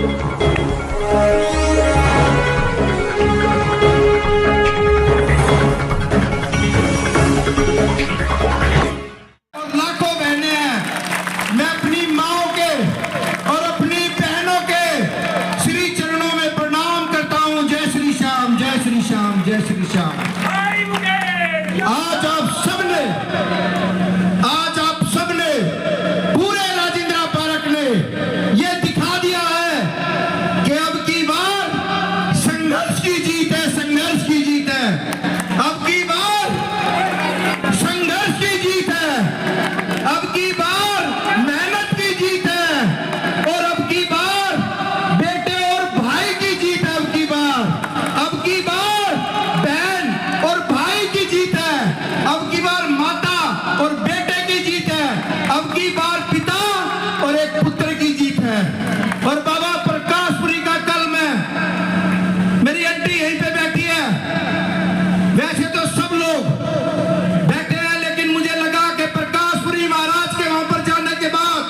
लाखों बहनें हैं, मैं अपनी माओ के और अपनी बहनों के श्री चरणों में प्रणाम करता हूं। जय श्री श्याम, जय श्री श्याम, जय श्री श्याम। आज आप सबने पूरे राजेंद्र पार्क ने ये दिखा दिया है कि अब की बार संघर्ष की जीत है, संघर्ष की जीत है। अब की बार संघर्ष की जीत है, अब की बार मेहनत की जीत है, और अब की बार बेटे और भाई की जीत है। अब की बार बहन और भाई की जीत है। अब की बार माता और बेटे की जीत है। अब की बार पिता और एक पुत्र की जीत है। और बाबा प्रकाशपुरी का कल में मेरी आंटी यहीं पे बैठी है, वैसे तो सब लोग बैठे हैं, लेकिन मुझे लगा कि प्रकाशपुरी महाराज के वहां पर जाने के बाद,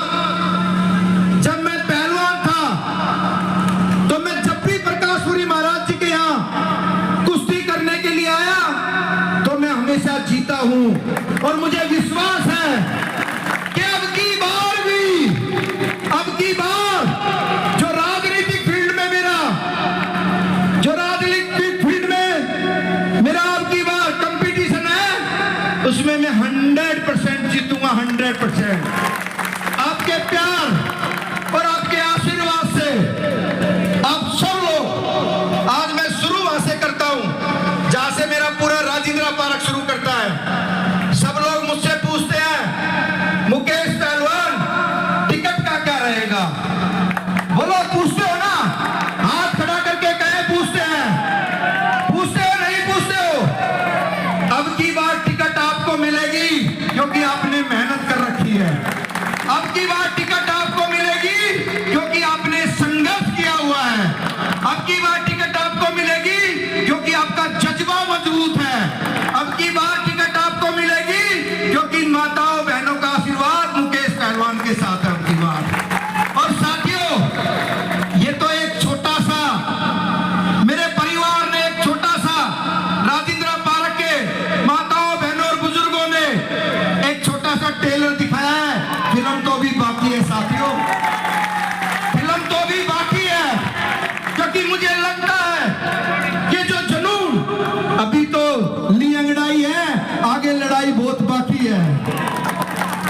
जब मैं पहलवान था तो मैं जब भी प्रकाशपुरी महाराज जी के यहाँ कुश्ती करने के लिए आया तो मैं हमेशा जीता हूं। और मुझे विश्वास है कि अब की बार जो राजनीतिक फील्ड में मेरा अब की बार कंपटीशन है, उसमें मैं 100% जीतूंगा। 100% आपके प्यार और आपके आशीर्वाद से आप सब लोग, आज मैं शुरू वहां से करता हूं जहां से मेरा पूरा राजेंद्र पार्क शुरू करता है। सब लोग मुझसे पूछते हैं, मुकेश पहलवान टिकट का क्या रहेगा? बोलो, पूछते हो ना? हाथ खड़ा करके कहे पूछते हैं, पूछते हो नहीं पूछते हो? अब की बार टिकट आपको मिलेगी क्योंकि आपने मेहनत कर रखी है। अब की बार टिकट आपको मिलेगी क्योंकि आपने संघर्ष किया हुआ है। अब की बार टिकट आपको मिलेगी क्योंकि आपका जज्बा मजबूत है। अब की बार टिकट आपको मिलेगी क्योंकि माताओं बहनों का आशीर्वाद मुकेश पहलवान के साथ है। अब की बार, और साथियों, ये तो एक छोटा सा, मेरे परिवार ने एक छोटा सा राजेंद्र पार्क के माताओं बहनों और बुजुर्गों ने एक छोटा सा ट्रेलर दिखाया है। फिल्म तो भी बाकी है साथियों, फिल्म तो भी बाकी है, क्योंकि मुझे लगता है कि जो जुनून अभी तो ली अंगड़ाई है, आगे लड़ाई बहुत बाकी है।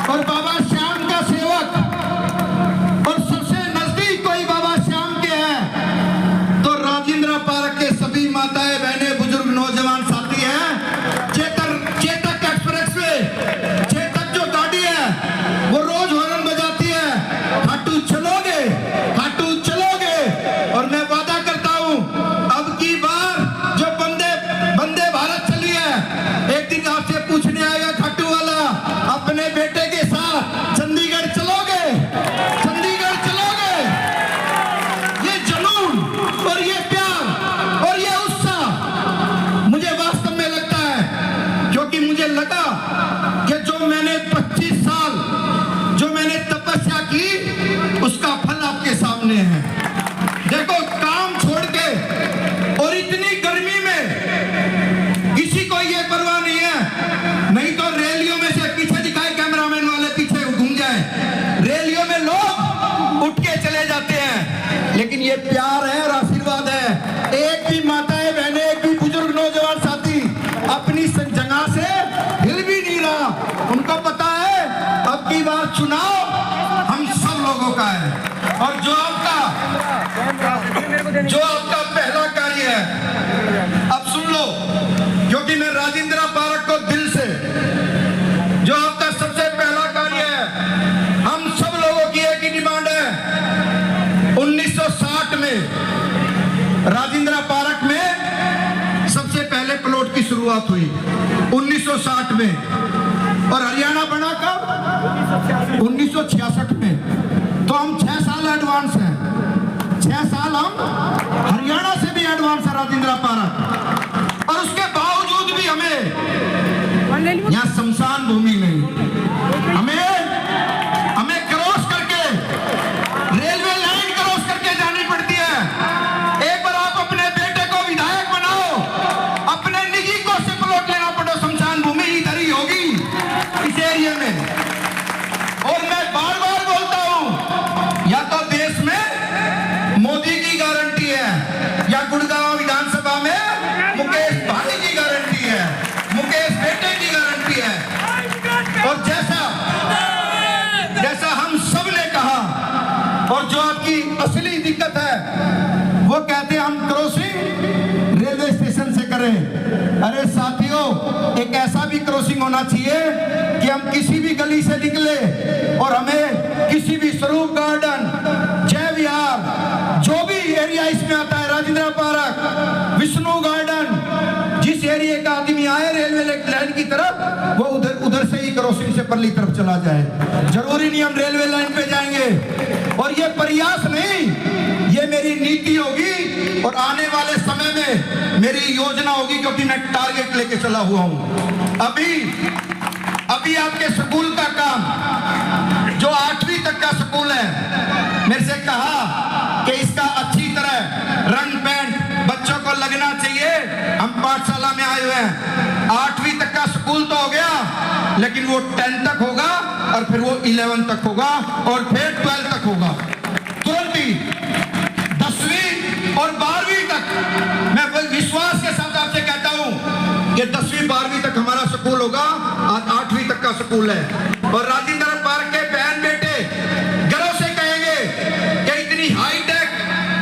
और बाबा श्याम का सेवक और सबसे नजदीक कोई बाबा श्याम के है तो राजेंद्र पार्क के सभी माताएं बहनें बुजुर्ग नौजवान साथी हैं। चेतक एक्सप्रेस में चेतक जो गाड़ी है वो रोज हॉर्न बजाती है, खाटू चलोगे, खाटू चलोगे। और मैं वादा करता हूं, अब की बार जो वंदे भारत चली है, एक दिन आपसे पूछने आएगा खाटू वाला, अपने बेटे के साथ चंडीगढ़ चलोगे, चंडीगढ़ चलोगे? ये जुनून और ये प्यार और ये उत्साह मुझे वास्तव में लगता है, क्योंकि मुझे लगा कि जो मैंने 25 साल जो मैंने तपस्या की उसका फल आपके सामने है। देखो, काम छोड़ के और इतनी गर्मी में किसी को ये परवाह नहीं है, नहीं तो रैलियों में से पीछे दिखाए कैमरामैन वाले, पीछे घूम जाए, रैलियों में लोग उठ के चले जाते हैं, लेकिन ये प्यार है और आशीर्वाद है। एक भी माताएं बहनें, एक भी बुजुर्ग नौजवान साथी अपनी जगह से हिल भी नहीं रहा। उनको पता है अब की बार चुनाव हम सब लोगों का है। और जो आपका पहला कार्य है, अब सुन लो, क्योंकि मैं राजेंद्र पार्क को दिल से, जो आपका सबसे पहला कार्य है, हम सब लोगों की एक ही डिमांड है। 1960 में राजेंद्र पार्क में सबसे पहले प्लॉट की शुरुआत हुई 1960 में, और हरियाणा बना कब? 1966 में। तो हम 6 साल एडवांस हैं, 6 साल हम हरियाणा से भी एडवांस है राजेंद्र पार्क। और उसके बावजूद भी हमें यहाँ शमशान भूमि नहीं, हमें क्रॉस करके, रेलवे लाइन क्रॉस करके जानी पड़ती असली दिक्कत है वो कहते हैं हम क्रॉसिंग रेलवे स्टेशन से करें। अरे साथियों, एक ऐसा भी क्रॉसिंग होना चाहिए कि हम किसी भी गली से निकले और हमें किसी भी स्वरूप गार्डन, जय विहार, जो भी एरिया इसमें आता है, राजेंद्र पार्क, विष्णु गार्डन, जिस एरिया का आदमी आए रेलवे लाइन की तरफ, वो उधर से ही क्रॉसिंग से परली तरफ चला जाए। जरूरी नहीं हम रेलवे लाइन पे जाएंगे। और ये प्रयास नहीं, ये मेरी नीति होगी और आने वाले समय में मेरी योजना होगी, क्योंकि मैं टारगेट लेके चला हुआ हूं। अभी आपके स्कूल का काम, जो 8वीं तक का स्कूल है, मेरे से कहा कि इसका अच्छी तरह रंग पेंट बच्चों को लगना चाहिए। हम पाठशाला में आए हुए हैं, 8वीं तक का स्कूल तो हो गया, लेकिन वो 10 तक होगा और फिर वो 11 तक होगा और फिर 12 तक होगा। तुरंत ही 10वीं और 12वीं तक मैं विश्वास के साथ आपसे कहता हूं कि 10वीं 12वीं तक हमारा स्कूल होगा, आज 8वीं तक का स्कूल है। और राजेंद्र पार्क के बहन बेटे गर्व से कहेंगे कि इतनी हाईटेक,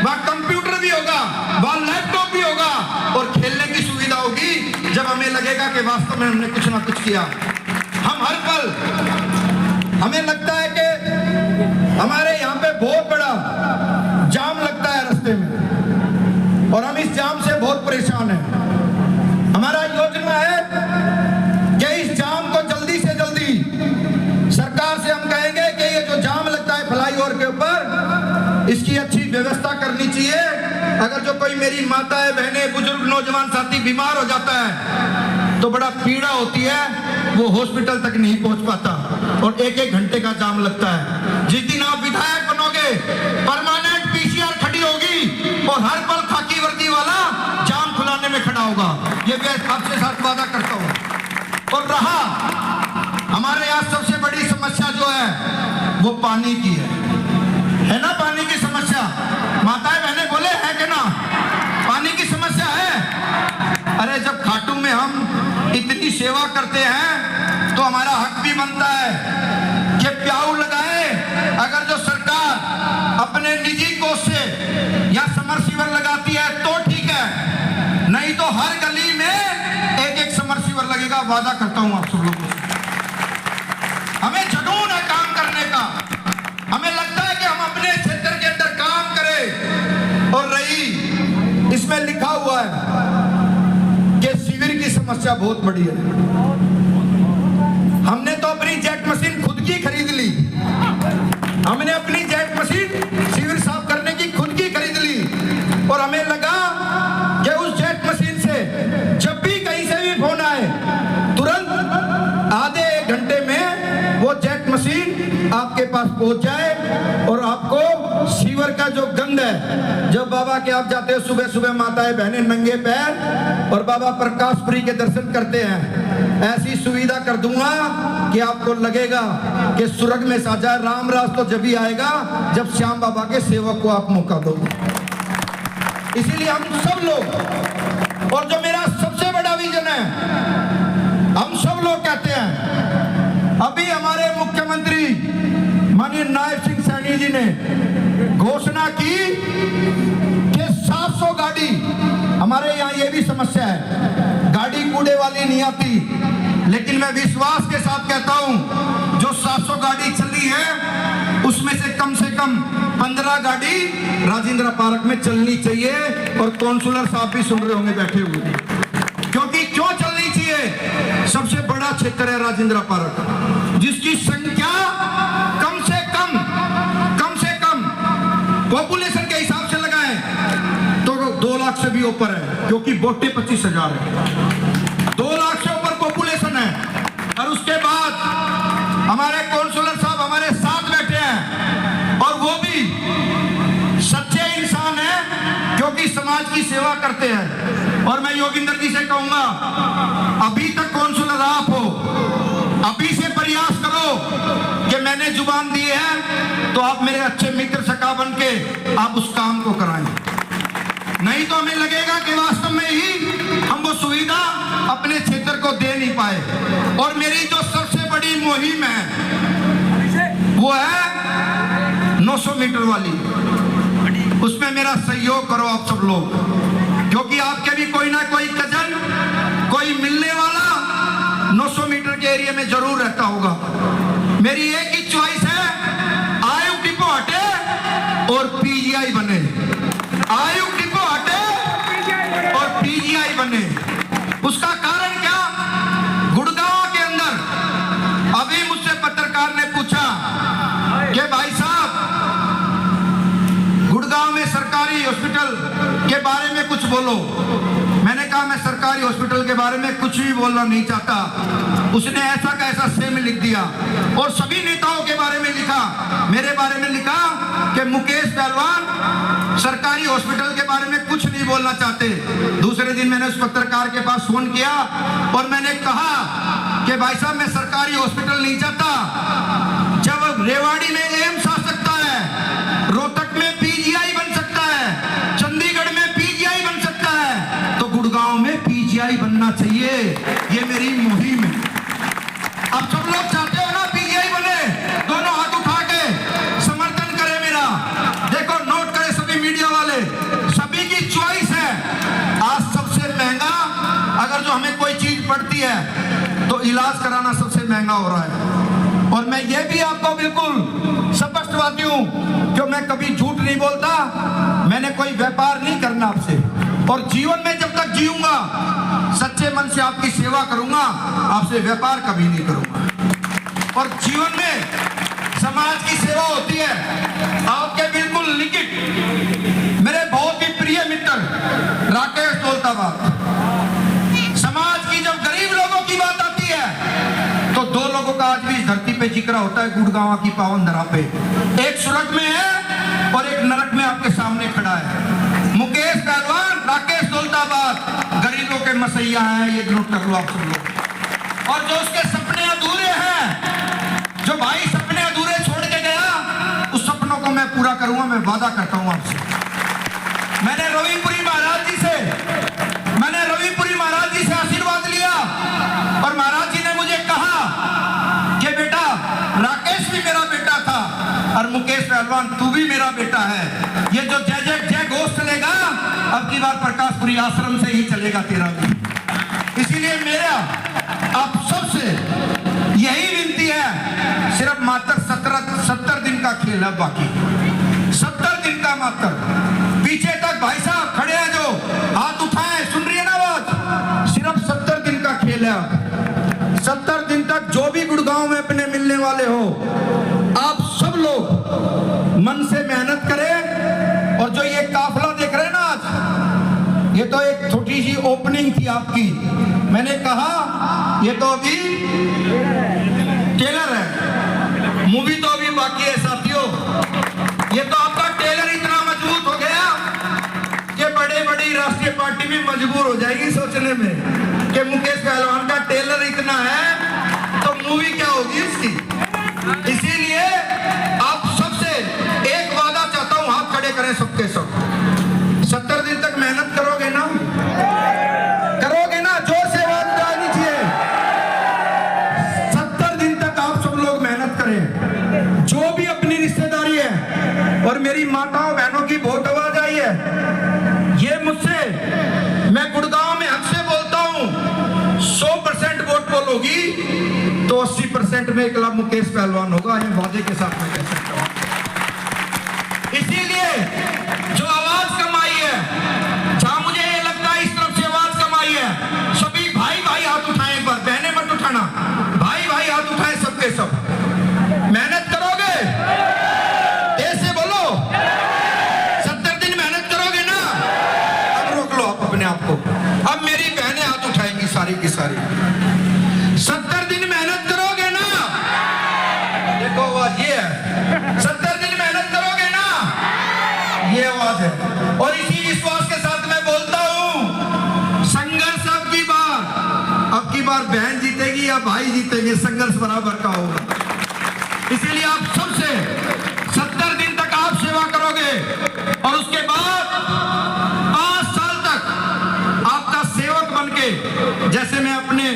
वहां कंप्यूटर भी होगा, वहां लैपटॉप भी होगा और खेलने की सुविधा होगी, जब हमें लगेगा कि वास्तव में हमने कुछ ना कुछ किया। हम हर पल, हमें लगता है कि हमारे यहाँ पे बहुत बड़ा जाम लगता है रास्ते में और हम इस जाम से बहुत परेशान हैं। हमारा योजना है कि इस जाम को जल्दी से जल्दी सरकार से हम कहेंगे कि ये जो जाम लगता है फ्लाईओवर के ऊपर, इसकी अच्छी व्यवस्था करनी चाहिए। अगर जो कोई मेरी माताएं, बहनें, बुजुर्ग, नौजवान साथी बीमार हो जाता है तो बड़ा पीड़ा होती है, वो हॉस्पिटल तक नहीं पहुंच पाता और 1-1 घंटे का जाम लगता है। जिस दिन आप विधायक बनोगे, परमानेंट पीसीआर खड़ी होगी और हर पल खाकी वर्दी वाला जाम खुलाने में खड़ा होगा। ये मैं आपसे साथ वादा करता हूं। और रहा हमारे यहाँ सबसे बड़ी समस्या जो है वो पानी की है ना? पानी की समस्या, माताएं बहनें बोले है कि ना? पानी की समस्या है। अरे जब खाटू में हम इतनी सेवा करते हैं तो हमारा हक भी बनता है कि प्याऊ लगाए। अगर जो सरकार अपने निजी कोष से या समरसीवर लगाती है तो ठीक है, नहीं तो हर गली में 1-1 समरसीवर लगेगा, वादा करता हूं आप सब लोगों से। हमें जुनून है काम करने का, हमें लगता है कि हम अपने क्षेत्र के अंदर काम करें। और रही इसमें लिखा हुआ है कि शिविर की समस्या बहुत बड़ी है। हमने तो अपनी जेट मशीन खुद की खरीद ली, हमने अपनी जेट मशीन शिविर साफ करने की खुद की खरीद ली और हमें लगा कि उस जेट मशीन से जब भी कहीं से भी फोन आए, तुरंत आधे 1 घंटे में वो जेट मशीन आपके पास पहुंच जाए और आपको सीवर का जो गंध है, जब बाबा के आप जाते हो सुबह सुबह, माताएं बहनें नंगे पैर और बाबा प्रकाशपुरी के दर्शन करते हैं, ऐसी सुविधा कर दूंगा कि आपको लगेगा कि स्वर्ग में साजा। राम राज तो जब ही आएगा जब श्याम बाबा के सेवक को आप मौका दोगे। इसीलिए हम सब लोग, और जो मेरा सबसे बड़ा विजन है, हम सब लोग कहते हैं, अभी हमारे मुख्यमंत्री माननीय नायब सिंह सैनी जी ने घोषणा की कि 700 गाड़ी, हमारे यहाँ ये भी समस्या है, गाड़ी कूड़े वाली नहीं आती, लेकिन मैं विश्वास के साथ कहता हूं जो 700 गाड़ी चली है उसमें से कम 15 गाड़ी राजेंद्र पार्क में चलनी चाहिए। और कौंसलर साहब भी सुन रहे होंगे बैठे हुए, क्योंकि क्यों चलनी चाहिए? सबसे बड़ा क्षेत्र है राजेंद्र पार्क, जिसकी संख्या कम से कम पॉपुलेशन के हिसाब से लगाएं तो 2 लाख से भी ऊपर है, क्योंकि वोटे 25,000 है। 2 लाख से ऊपर पॉपुलेशन है। और उसके बाद हमारे कौंसलर साहब हमारे साथ बैठे हैं और वो भी सच्चे इंसान हैं, क्योंकि समाज की सेवा करते हैं। और मैं योगिंदर जी से कहूंगा, अभी तक कौंसलर आप हो, अभी से प्रयास करो कि मैंने जुबान दी है तो आप मेरे अच्छे मित्र सखा बन के आप उस काम को कराएं। नहीं तो हमें लगेगा कि वास्तव में ही हम वो सुविधा अपने क्षेत्र को दे नहीं पाए। और मेरी जो सबसे बड़ी मुहिम है वो है 900 मीटर वाली। मेरा सहयोग करो आप सब लोग, क्योंकि आपके भी कोई ना कोई कजन, कोई मिलने वाला 900 मीटर के एरिया में जरूर रहता होगा। मेरी एक ही चॉइस है, आयुक्त डिपो हटे और पीजीआई बने, आयुक्त डिपो हटे और पीजीआई बने। उसका कारण क्या? गुड़गांव के अंदर अभी मुझसे पत्रकार ने पूछा कि भाई साहब, गुड़गांव में सरकारी हॉस्पिटल के बारे में कुछ बोलो। मैंने कहा मैं सरकारी हॉस्पिटल के बारे में कुछ भी बोलना नहीं चाहता। उसने ऐसा का ऐसा सेम लिख दिया और सभी नेताओं के बारे में लिखा, मेरे बारे में लिखा कि मुकेश पहलवान सरकारी हॉस्पिटल के बारे में कुछ नहीं बोलना चाहते। दूसरे दिन मैंने उस पत्रकार के पास फोन किया और मैंने कहा कि भाई साहब, मैं सरकारी हॉस्पिटल नहीं चाहता। जब रेवाड़ी में एम्स आ सकता है, रोहतक में पीजीआई बन सकता है, चंडीगढ़ में पीजीआई बन सकता है, तो गुड़गांव में पीजीआई बनना चाहिए। ये मेरी मुहिम है। अब सब लोग चाहते हो ना पीजीआई बने? दोनों हाथ उठा के समर्थन करें मेरा। देखो, नोट करें सभी मीडिया वाले, सभी की चॉइस है। आज सबसे महंगा अगर जो हमें कोई चीज पड़ती है तो इलाज कराना सबसे महंगा हो रहा है। और मैं ये भी आपको बिल्कुल स्पष्टवादी हूं कि मैं कभी झूठ नहीं बोलता। मैंने कोई व्यापार नहीं करना आपसे, और जीवन में जब तक जीऊंगा सच्चे मन से आपकी सेवा करूंगा, आपसे व्यापार कभी नहीं करूंगा। और जीवन में समाज की सेवा होती है। आपके बिल्कुल लिखित मेरे बहुत ही प्रिय मित्र राकेश दौलताबाद, समाज की जब गरीब लोगों की बात आती है तो दो लोगों का आज भी इस धरती पे जिक्र होता है गुड़गांव की पावन धरा पे। एक स्वर्ग में है और एक नरक में आपके सामने खड़ा है। मुकेश पहलवान, राकेश दौलताबाद गरीबों के मसैया हैं, ये नोट कर लो आप सब लोग। और जो उसके सपने अधूरे हैं, जो भाई सपने अधूरे छोड़ के गया, उस सपनों को मैं पूरा करूंगा, मैं वादा करता हूं आपसे। मैंने रविपुरी महाराज जी से आशीर्वाद लिया और महाराज जी ने मुझे कहा कि बेटा, राकेश भी मेरा बेटा था और मुकेश पहलवान तू भी मेरा बेटा है। ये जो जय घोष चलेगा, अब की बार प्रकाशपुरी आश्रम से ही चलेगा तेरा भी। इसीलिए मेरा आप सबसे यही विनती है, सिर्फ मात्र 70 दिन का खेल है, बाकी 70 दिन का मात्र। पीछे तक भाई साहब खड़े हैं जो हाथ उठाए, सुन रही है ना आवाज? सिर्फ 70 दिन का खेल है। 70 दिन तक जो भी गुड़गांव में अपने मिलने वाले हो, आप सब लोग मन से मेहनत करें। और जो ये काफिला देख रहे हैं ना आज, ये तो एक छोटी सी ओपनिंग थी आपकी। मैंने कहा ये तो अभी टेलर है, मूवी तो अभी बाकी है साथियों। ये तो आपका टेलर इतना मजबूत हो गया कि बड़ी राष्ट्रीय पार्टी भी मजबूर हो जाएगी सोचने में कि मुकेश पहलवान का टेलर इतना है तो मूवी क्या होगी इसकी। इसीलिए आप सबसे एक वादा चाहता हूं, हाथ खड़े करें सबके सब। 70 दिन तक मेहनत करोगे ना? करोगे ना? जोर से आवाज आनी चाहिए। 70 दिन तक आप सब लोग मेहनत करें। जो भी अपनी रिश्तेदारी है, और मेरी माताओं बहनों की बहुत आवाज आई है, ये मुझसे, मैं गुड़गांव में हक से बोलता हूं, 100% वोट पोल होगी तो 80% में क्लब मुकेश पहलवान होगा। ये वादे के साथ मैं कह सकता हूं। इसीलिए जो आवाज कम आई है, जहां मुझे ये लगता है इस तरफ से आवाज कम आई है, सभी भाई हाथ उठाएं एक बार, बहने मत उठाना, भाई हाथ उठाएं सबके सब। मेहनत करोगे? ऐसे बोलो, 70 दिन मेहनत करोगे ना? अब रोक लो आप अपने आप को। अब मेरी बहनें हाथ उठाएंगी सारी की सारी। 70 दिन मेहनत करोगे ना? देखो आवाज ये है, 70 दिन मेहनत करोगे ना? ये आवाज है। और इसी विश्वास के साथ मैं बोलता हूं, संघर्ष अब की बार बहन जीतेगी या भाई जीतेंगे, संघर्ष बराबर का होगा। इसीलिए आप सबसे 70 दिन तक आप सेवा करोगे और उसके बाद 5 साल तक आपका सेवक बनके, जैसे मैं अपने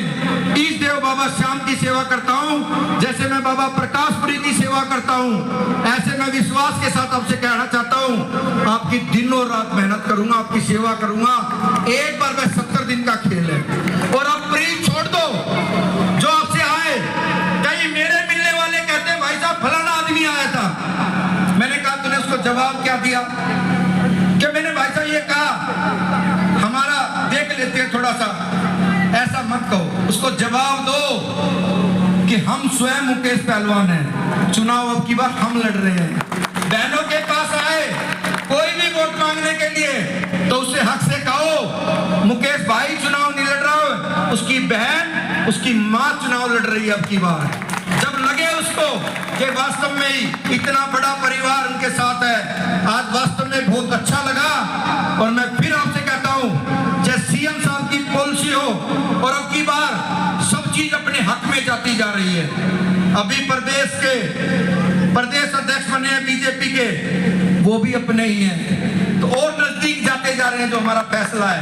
ईश देव बाबा श्याम की सेवा करता हूं, जैसे जैसे मैं बाबा प्रकाशपुरी की सेवा करता हूँ, ऐसे मैं विश्वास के साथ आपसे कहना चाहता हूँ, आपकी दिनों रात मेहनत करूंगा, आपकी सेवा करूंगा। एक बार मैं 70 दिन का खेल है। और अब प्रीत छोड़ दो, जो आपसे आए, कहीं मेरे मिलने वाले कहते हैं भाई साहब फलाना आदमी आया था। मैंने कहा तूने उसको जवाब क्या दिया? कि मैंने भाई साहब ये कहा हमारा देख लेते हैं थोड़ा सा। ऐसा मत कहो, उसको जवाब दो कि हम स्वयं मुकेश पहलवान हैं, चुनाव अब की बार हम लड़ रहे हैं। बहनों के पास आए कोई भी वोट मांगने के लिए तो उससे हक से कहो मुकेश भाई चुनाव नहीं लड़ रहा हो, उसकी बहन, उसकी माँ चुनाव लड़ रही है अब की बार। जब लगे उसको कि वास्तव में ही इतना बड़ा परिवार उनके साथ है, आज वास्तव में बहुत अच्छा लगा। और मैं फिर आपसे कहता हूं, चाहे सीएम साहब की पॉलिसी हो और अब की बार सब चीज अपने हक में जाती जा रही है। अभी प्रदेश अध्यक्ष बने हैं बीजेपी के, वो भी अपने ही हैं, तो और नजदीक जाते जा रहे हैं जो हमारा फैसला है।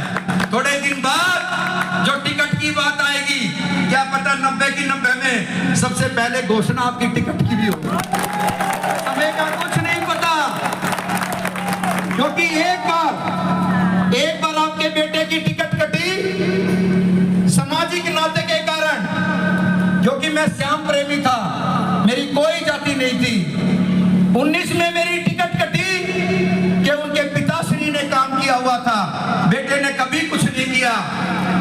थोड़े दिन बाद जो टिकट की बात आएगी, क्या पता 90 की 90 में सबसे पहले घोषणा आपकी टिकट की भी हो। हमें का कुछ नहीं पता, क्योंकि एक बार आपके बेटे की टिकट कटी सामाजिक नाते के कारण, क्योंकि मैं श्याम प्रेमी था, मेरी कोई जाति नहीं थी। 19 में मेरी टिकट कटी कि उनके पिताश्री ने काम किया हुआ था, बेटे ने कभी कुछ नहीं किया।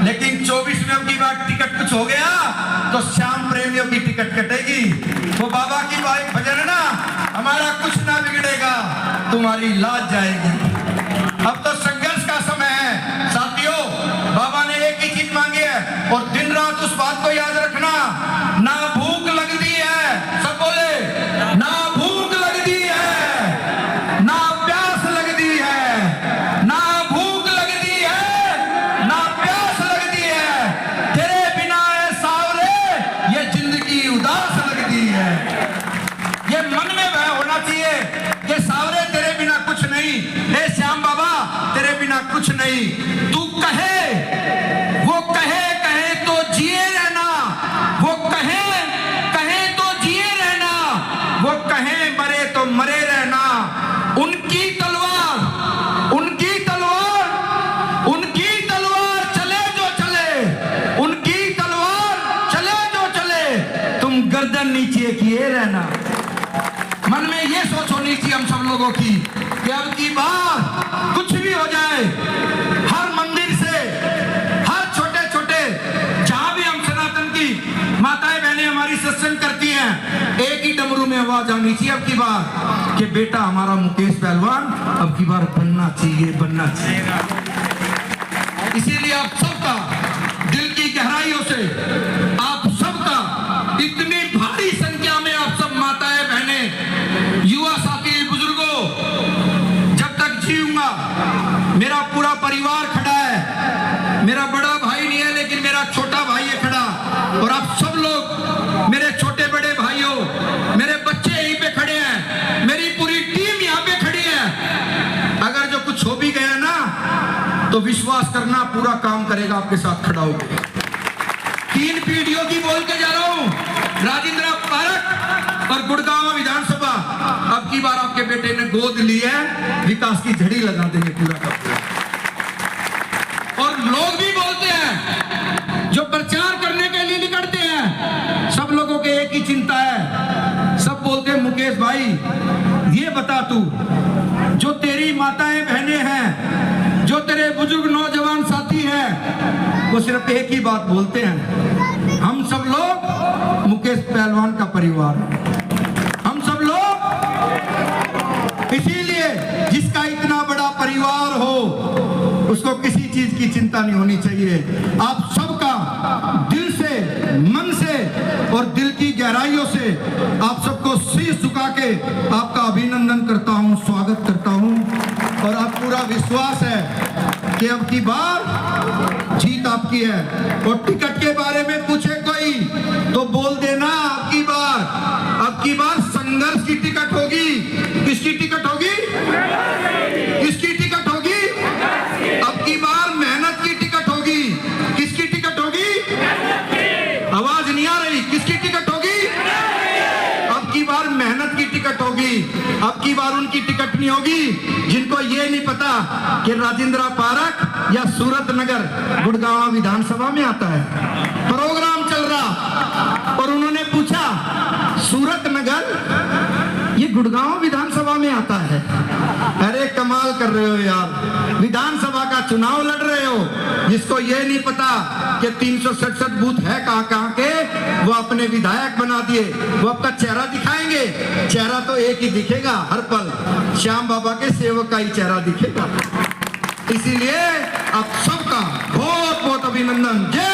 लेकिन 24 में की बार टिकट कुछ हो गया तो श्याम प्रेमियों की टिकट कटेगी। वो बाबा की भजन है ना, हमारा कुछ ना बिगड़ेगा, तुम्हारी लाज जाएगी। अब तो संघर्ष का समय है साथियों। बाबा ने एक ही चीज मांगी है और दिन रात उस बात को याद रखना, ना भूख लगती है, सब बोले, ना भूख लगती है, ना प्यास लगती है, ना भूख लगती है, ना प्यास लगती है, तेरे बिना है सावरे ये जिंदगी उदास लगती है। ये मन में वह होना चाहिए कि सावरे तेरे बिना कुछ नहीं, हे श्याम बाबा तेरे बिना कुछ नहीं। तू कहे, वो कहे तो जिए रहना, वो कहे तो जिए रहना, वो कहे मरे तो मरे रहना। उनकी तलवार चले जो चले, उनकी तलवार चले जो चले, तुम गर्दन नीचे किए रहना। मन में ये सोच होनी चाहिए हम सब लोगों की कि अब की बार कुछ भी हो जाए, हर मंदिर से, हर छोटे छोटे जहां भी हम सनातन की माताएं बहनें हमारी सत्संग करती हैं, एक ही डमरू में आवाज आनी चाहिए अब की बार कि बेटा हमारा मुकेश पहलवान अब की बार बनना चाहिए। इसीलिए आप सबका दिल की गहराइयों से, आप सबका इतनी भारी संख्या में आप सब माताएं बहनें, युवा साथी, बुजुर्गों, जब तक जीऊंगा मेरा पूरा परिवार खड़ा है। मेरा बड़ा भाई नहीं है लेकिन मेरा छोटा भाई है खड़ा, और आप सब लोग मेरे छोटे बड़े भाइयों, मेरे बच्चे यहीं पे खड़े हैं, मेरी पूरी टीम यहाँ पे खड़ी है। अगर जो कुछ हो भी गया ना तो विश्वास करना पूरा काम करेगा आपके साथ खड़ा होकर। 3 पीढ़ियों की बोल के जा रहा हूँ, राजेंद्र पार्क और गुड़गांव विधानसभा अब की बार आपके बेटे ने गोद ली है, विकास की झड़ी लगा देंगे पूरा का पूरा। और लोग भी बोलते हैं, जो प्रचार करने के लिए निकलते हैं, सब लोगों के एक ही चिंता है, सब बोलते हैं मुकेश भाई ये बता तू, जो तेरी माताएं बहनें हैं, जो तेरे बुजुर्ग नौजवान साथी हैं, वो सिर्फ एक ही बात बोलते हैं, हम सब लोग मुकेश पहलवान का परिवार, हम सब लोग। इसीलिए जिसका इतना बड़ा परिवार हो उसको किसी चीज की चिंता नहीं होनी चाहिए। आप सबका दिल से, मन से और दिल की गहराइयों से आप सबको शीश झुका के आपका अभिनंदन करता हूं, स्वागत करता हूं। और आप पूरा विश्वास है कि अब की बार जीत आपकी है। और टिकट के बारे में पूछे कोई तो बोल देना, अब की बार संघर्ष की टिकट होगी। किसकी टिकट होगी? किसकी टिकट होगी? अब की बार मेहनत की टिकट होगी। किसकी टिकट होगी? आवाज नहीं आ रही। किसकी टिकट होगी? अब की बार उनकी टिकट नहीं होगी जिनको ये नहीं पता कि राजेंद्र पार्क या सूरत नगर गुड़गांव विधानसभा में आता है। प्रोग्राम चल रहा और उन्होंने पूछा सूरत नगर ये गुड़गांव विधानसभा में आता है। अरे कमाल कर रहे हो यार, विधानसभा का चुनाव लड़ रहे हो जिसको ये नहीं पता कि 367 बूथ है कहां कहां के, वो अपने विधायक बना दिए। वो आपका चेहरा दिखाएंगे, चेहरा तो एक ही दिखेगा हर पल, श्याम बाबा के सेवक का ही चेहरा दिखेगा। इसीलिए आप सबका बहुत बहुत अभिनंदन। जय